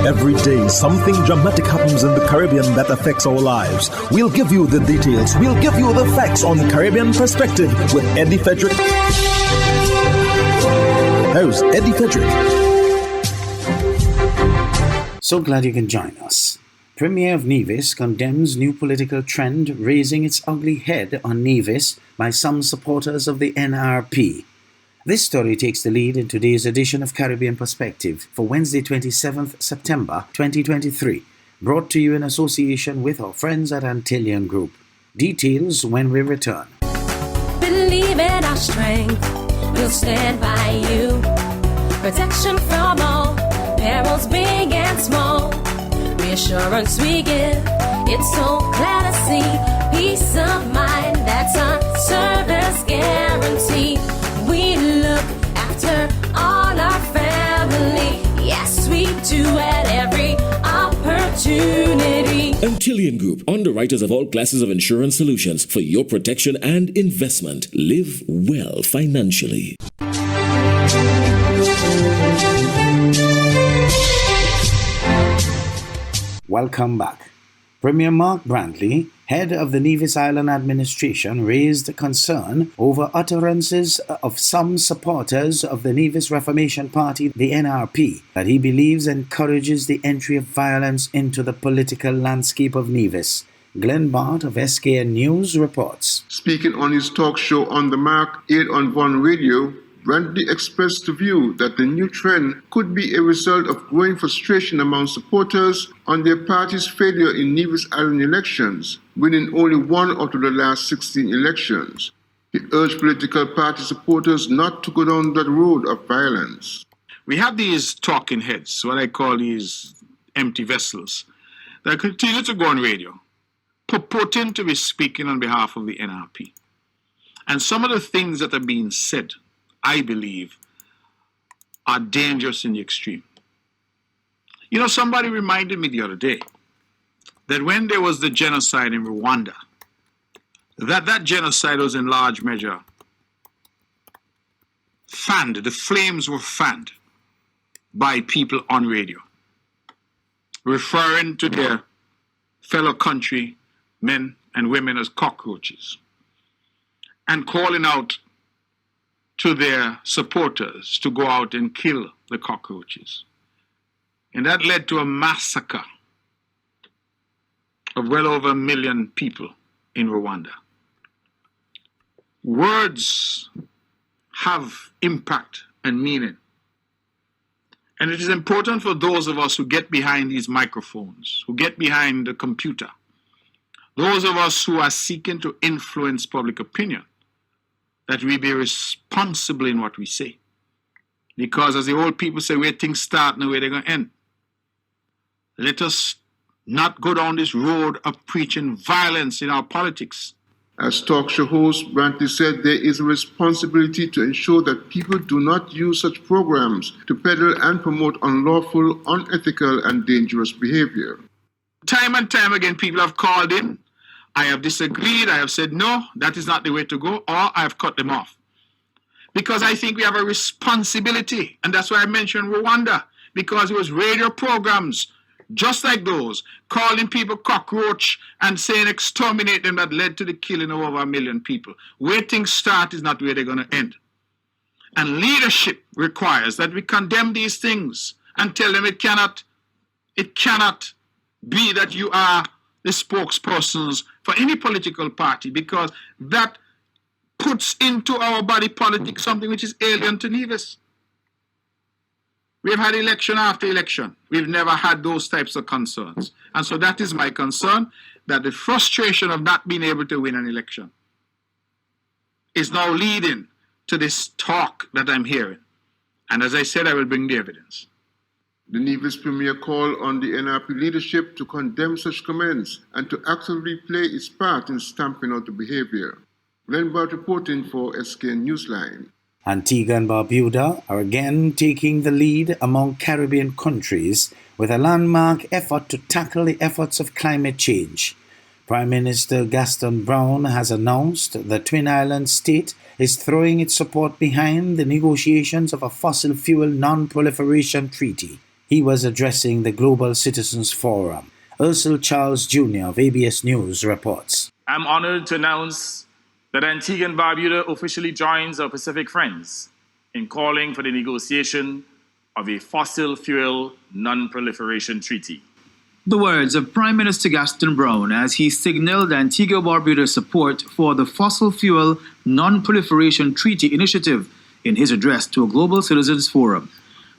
Every day, something dramatic happens in the Caribbean that affects our lives. We'll give you the details. We'll give you the facts on Caribbean Perspective with Eddie Frederick. Here's Eddie Frederick. So glad you can join us. Premier of Nevis condemns new political trend raising its ugly head on Nevis by some supporters of the NRP. This story takes the lead in today's edition of Caribbean Perspective for Wednesday, 27th September 2023, brought to you in association with our friends at Antillian Group. Details when we return. Believe in our strength, we'll stand by you. Protection from all, perils big and small. Reassurance we give, it's so glad to see. Peace of mind, that's our service guarantee. We look after all our family. Yes, we do at every opportunity. Antillian Group, underwriters of all classes of insurance solutions for your protection and investment. Live well financially. Welcome back. Premier Mark Brantley, head of the Nevis Island administration, raised concern over utterances of some supporters of the Nevis Reformation Party, the NRP, that he believes encourages the entry of violence into the political landscape of Nevis. Glenn Bart of SKN News reports. Speaking on his talk show On the Mark, aired on One Radio, Brantley expressed the view that the new trend could be a result of growing frustration among supporters on their party's failure in Nevis Island elections, winning only one out of the last 16 elections. He urged political party supporters not to go down that road of violence. We have these talking heads, what I call these empty vessels, that continue to go on radio, purporting to be speaking on behalf of the NRP. And some of the things that are being said, I believe, are dangerous in the extreme. You know, somebody reminded me the other day that when there was the genocide in Rwanda, that genocide was in large measure fanned. The flames were fanned by people on radio, referring to their fellow country men and women as cockroaches, and calling out to their supporters to go out and kill the cockroaches. And that led to a massacre of well over 1 million people in Rwanda. Words have impact and meaning. And it is important for those of us who get behind these microphones, who get behind the computer, those of us who are seeking to influence public opinion, that we be responsible in what we say. Because as the old people say, where things start and where they're going to end. Let us not go down this road of preaching violence in our politics. As talk show host, Brantley said there is a responsibility to ensure that people do not use such programs to peddle and promote unlawful, unethical, and dangerous behavior. Time and time again, people have called in. I have disagreed, I have said, no, that is not the way to go, or I have cut them off. Because I think we have a responsibility, and that's why I mentioned Rwanda, because it was radio programs, just like those, calling people cockroach and saying exterminate them, that led to the killing of over 1 million people. Where things start is not where they're going to end. And leadership requires that we condemn these things and tell them it cannot be that you are the spokespersons for any political party, because that puts into our body politic something which is alien to Nevis. We've had election after election. We've never had those types of concerns. And so that is my concern, that the frustration of not being able to win an election is now leading to this talk that I'm hearing. And as I said, I will bring the evidence. The Nevis Premier called on the NRP leadership to condemn such comments and to actively play its part in stamping out the behavior. Glenn Bart reporting for SKN Newsline. Antigua and Barbuda are again taking the lead among Caribbean countries with a landmark effort to tackle the efforts of climate change. Prime Minister Gaston Brown has announced the Twin Islands state is throwing its support behind the negotiations of a fossil fuel non-proliferation treaty. He was addressing the Global Citizens Forum. Ursel Charles Jr. of ABS News reports. I'm honored to announce that Antigua and Barbuda officially joins our Pacific friends in calling for the negotiation of a fossil fuel non-proliferation treaty. The words of Prime Minister Gaston Brown as he signaled Antigua-Barbuda's support for the Fossil Fuel Non-Proliferation Treaty Initiative in his address to a Global Citizens Forum.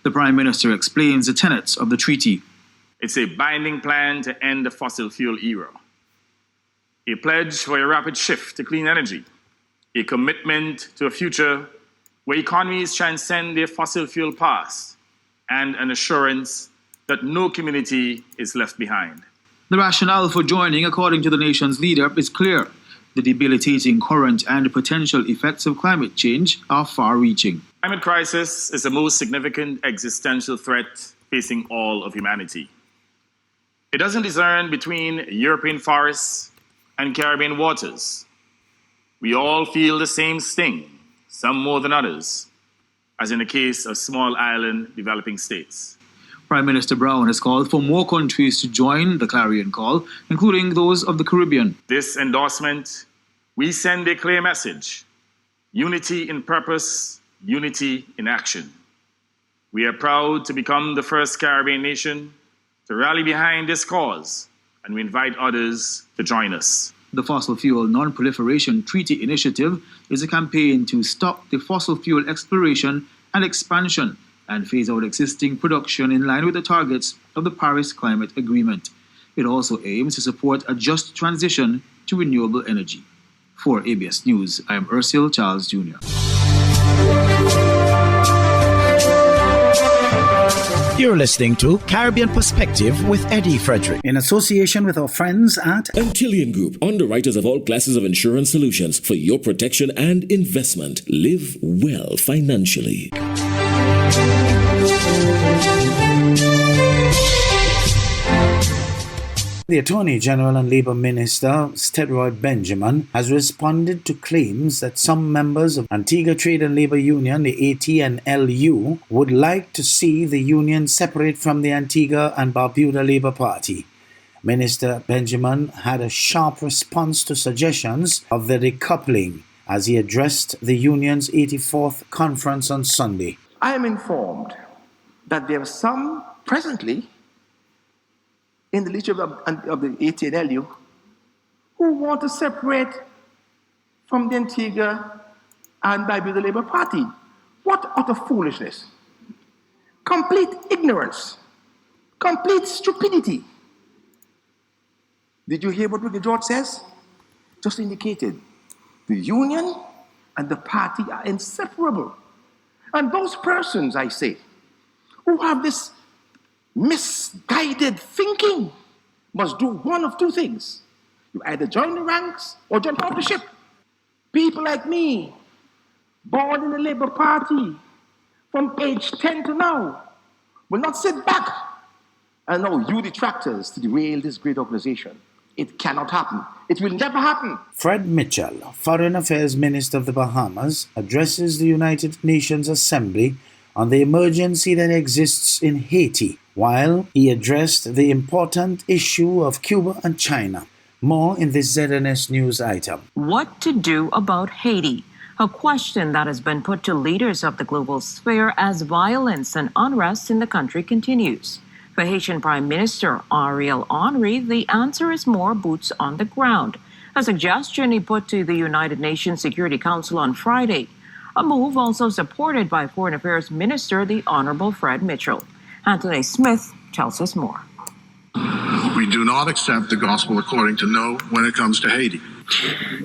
The Prime Minister explains the tenets of the treaty. It's a binding plan to end the fossil fuel era, a pledge for a rapid shift to clean energy, a commitment to a future where economies transcend their fossil fuel past, and an assurance that no community is left behind. The rationale for joining, according to the nation's leader, is clear. The debilitating current and potential effects of climate change are far-reaching. Climate crisis is the most significant existential threat facing all of humanity. It doesn't discern between European forests and Caribbean waters. We all feel the same sting, some more than others, as in the case of small island developing states. Prime Minister Brown has called for more countries to join the clarion call, including those of the Caribbean. This endorsement, we send a clear message: unity in purpose, unity in action. We are proud to become the first Caribbean nation to rally behind this cause, and we invite others to join us. The Fossil Fuel Non-Proliferation Treaty Initiative is a campaign to stop the fossil fuel exploration and expansion and phase out existing production in line with the targets of the Paris Climate Agreement. It also aims to support a just transition to renewable energy. For ABS News, I am Ursel Charles Jr. You're listening to Caribbean Perspective with Eddie Frederick. In association with our friends at Antillean Group, underwriters of all classes of insurance solutions for your protection and investment. Live well financially. The Attorney General and Labour Minister, Frederick Benjamin, has responded to claims that some members of Antigua Trade and Labour Union, the AT&LU, would like to see the union separate from the Antigua and Barbuda Labour Party. Minister Benjamin had a sharp response to suggestions of the decoupling as he addressed the union's 84th conference on Sunday. I am informed that there are some presently in the leadership of the AT&LU who want to separate from the Antigua and Barbuda Labour Party. What utter foolishness. Complete ignorance. Complete stupidity. Did you hear what Ricky George says? Just indicated. The union and the party are inseparable. And those persons, I say, who have this misguided thinking must do one of two things. You either join the ranks or jump off the ship. People like me, born in the Labour Party from age 10 to now, will not sit back and allow you detractors to derail this great organization. It cannot happen. It will never happen. Fred Mitchell, Foreign Affairs Minister of the Bahamas, addresses the United Nations Assembly on the emergency that exists in Haiti, while he addressed the important issue of Cuba and China. More in this ZNS News item. What to do about Haiti? A question that has been put to leaders of the global sphere as violence and unrest in the country continues. For Haitian Prime Minister Ariel Henry, the answer is more boots on the ground, a suggestion he put to the United Nations Security Council on Friday, a move also supported by Foreign Affairs Minister the Honorable Fred Mitchell. Anthony Smith tells us more. We do not accept the gospel according to no when it comes to Haiti.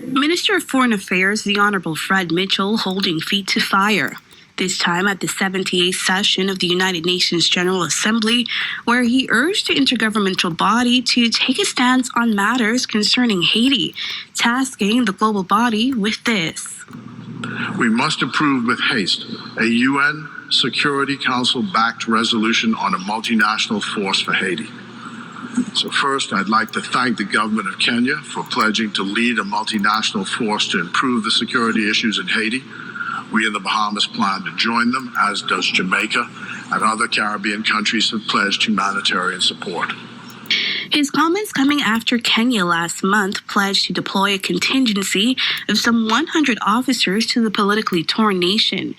Minister of Foreign Affairs the Honorable Fred Mitchell holding feet to fire, this time at the 78th session of the United Nations General Assembly, where he urged the intergovernmental body to take a stance on matters concerning Haiti, tasking the global body with this. We must approve with haste a UN Security Council-backed resolution on a multinational force for Haiti. So first, I'd like to thank the government of Kenya for pledging to lead a multinational force to improve the security issues in Haiti. We in the Bahamas plan to join them, as does Jamaica, and other Caribbean countries have pledged humanitarian support. His comments coming after Kenya last month pledged to deploy a contingency of some 100 officers to the politically torn nation.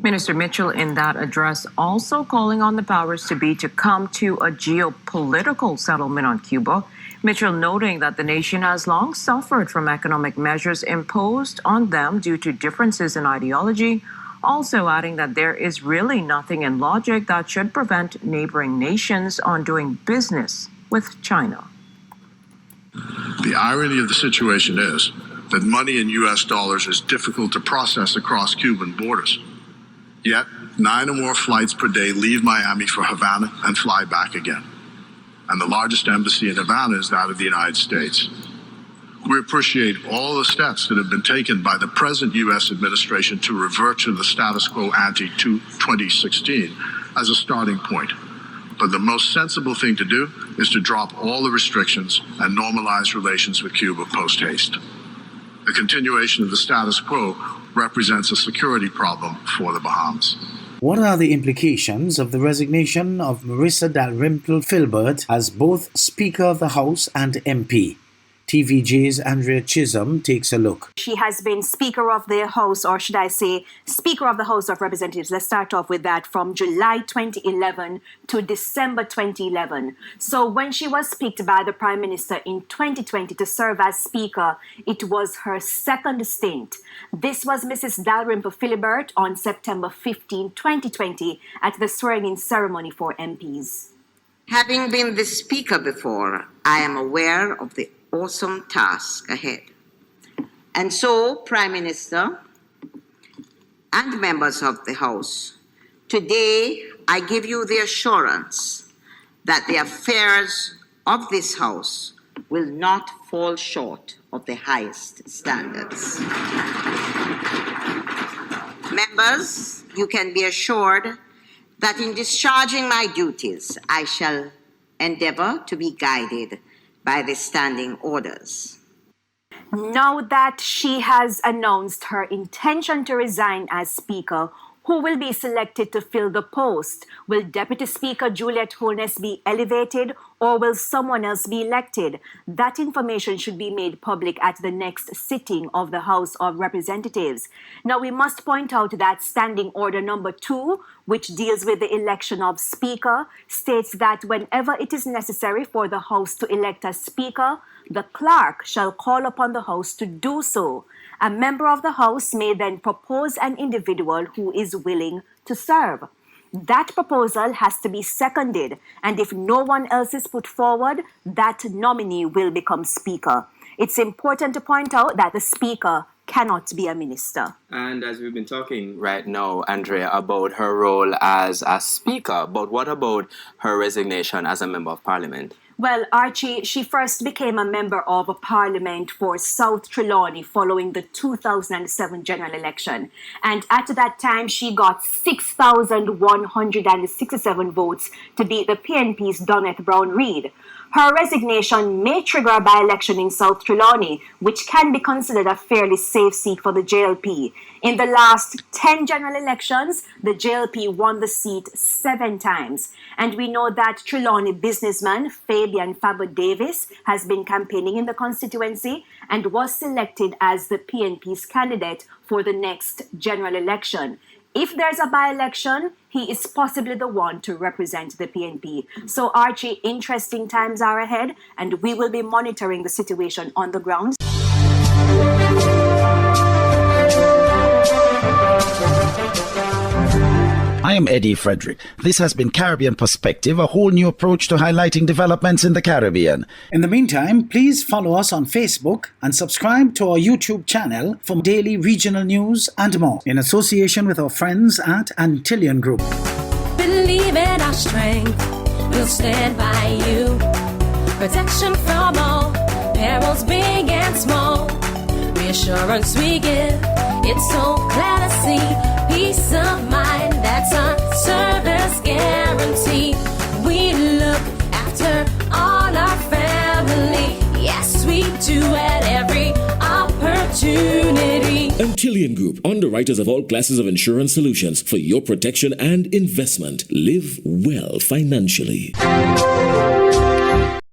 Minister Mitchell in that address also calling on the powers to be to come to a geopolitical settlement on Cuba. Mitchell noting that the nation has long suffered from economic measures imposed on them due to differences in ideology, also adding that there is really nothing in logic that should prevent neighboring nations on doing business with China. The irony of the situation is that money in U.S. dollars is difficult to process across Cuban borders. Yet, 9 or more flights per day leave Miami for Havana and fly back again. And the largest embassy in Havana is that of the United States. We appreciate all the steps that have been taken by the present U.S. administration to revert to the status quo ante to 2016 as a starting point. But the most sensible thing to do is to drop all the restrictions and normalize relations with Cuba post-haste. The continuation of the status quo represents a security problem for the Bahamas. What are the implications of the resignation of Marissa Dalrymple Filbert as both Speaker of the House and MP? TVJ's Andrea Chisholm takes a look. She has been Speaker of the House, or should I say Speaker of the House of Representatives. Let's start off with that, from July 2011 to December 2011. So when she was picked by the Prime Minister in 2020 to serve as Speaker, it was her second stint. This was Mrs. Dalrymple Filbert on September 15, 2020 at the swearing-in ceremony for MPs. Having been the Speaker before, I am aware of the awesome task ahead. And so, Prime Minister and members of the House, today I give you the assurance that the affairs of this House will not fall short of the highest standards. Members, you can be assured that in discharging my duties, I shall endeavor to be guided by the standing orders. Now that she has announced her intention to resign as Speaker, who will be selected to fill the post? Will Deputy Speaker Juliet Holness be elevated, or will someone else be elected? That information should be made public at the next sitting of the House of Representatives. Now, we must point out that Standing Order number 2, which deals with the election of Speaker, states that whenever it is necessary for the House to elect a Speaker, the clerk shall call upon the House to do so. A member of the House may then propose an individual who is willing to serve. That proposal has to be seconded, and if no one else is put forward, that nominee will become Speaker. It's important to point out that the Speaker cannot be a minister. And as we've been talking right now, Andrea, about her role as a Speaker, but what about her resignation as a Member of Parliament? Well, Archie, she first became a member of Parliament for South Trelawney following the 2007 general election. And at that time, she got 6,167 votes to beat the PNP's Doneth Brown-Reid. Her resignation may trigger a by-election in South Trelawney, which can be considered a fairly safe seat for the JLP. In the last 10 general elections, the JLP won the seat 7 times. And we know that Trelawney businessman Fabian Fabo Davis has been campaigning in the constituency and was selected as the PNP's candidate for the next general election. If there's a by-election, he is possibly the one to represent the PNP. So, Archie, interesting times are ahead, and we will be monitoring the situation on the ground. I am Eddie Frederick. This has been Caribbean Perspective, a whole new approach to highlighting developments in the Caribbean. In the meantime, please follow us on Facebook and subscribe to our YouTube channel for daily regional news and more, in association with our friends at Antillian Group. Believe in our strength, we'll stand by you. Protection from all perils, big and small. Reassurance we give, it's so clear to see. Peace of mind, that's our service guarantee. We look after all our family. Yes, we do at every opportunity. Antillian Group, underwriters of all classes of insurance solutions for your protection and investment. Live well financially.